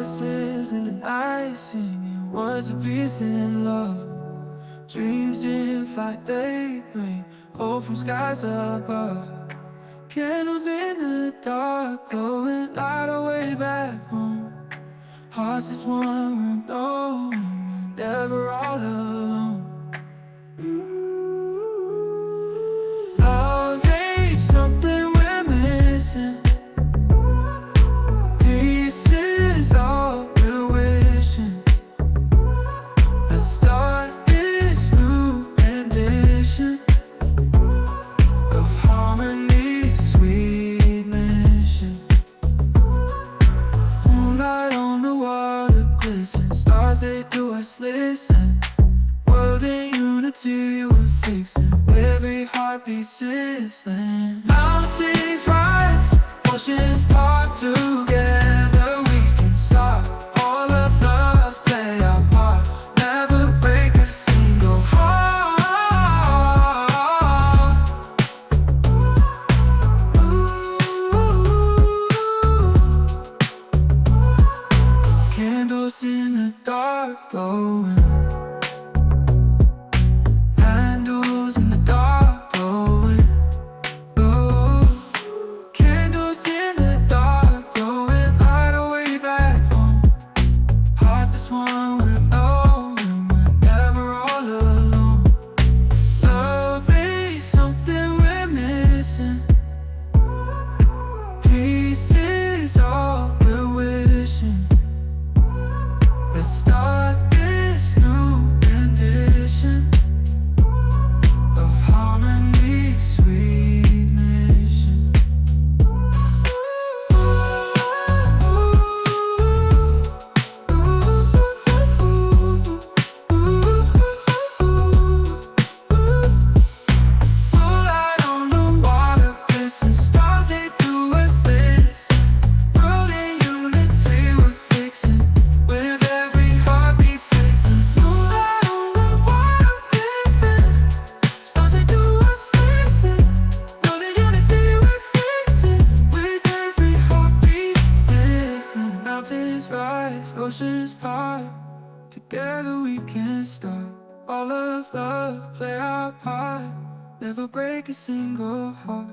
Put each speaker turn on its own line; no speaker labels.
voices in the night, singing words of peace and love. Dreams in flight, they bring hope from skies above. Candles in the dark, glowing light our way back home. Hearts as one, we're knowing we're never all alone. Love ain't something we're missing. Peace is all we're wishing. Let's start this new rendition of harmony, sweet mission. Moonlight on the water, glisten. Stars, they do us listen. World in unity, we're fixin'. Every heartbeat sizzlin'. Mountains rise, oceans part. Together we can start. All of love, play our part. Never break a single heart. Ooh. Candles in the dark, glowin. Candles in the dark, glowing. Oh, candles in the dark, glowing light our way back home. Hearts as one, we're knowing we're never all alone. Love ain't something we're missing. Peace is all we're wishing. Let's start this new rendition of harmony, sweet mission. Moonlight on the water, glisten. Stars, they do us this. World in unity, we're fixin'. With every heartbeat sizzlin'. Moonlight on the water, glisten. Stars, they do us listen. Know the unity we're fixin'. With every heartbeat sizzlin'. Mountains rise, oceans part. Together we can start. All of love, play our part. Never break a single heart.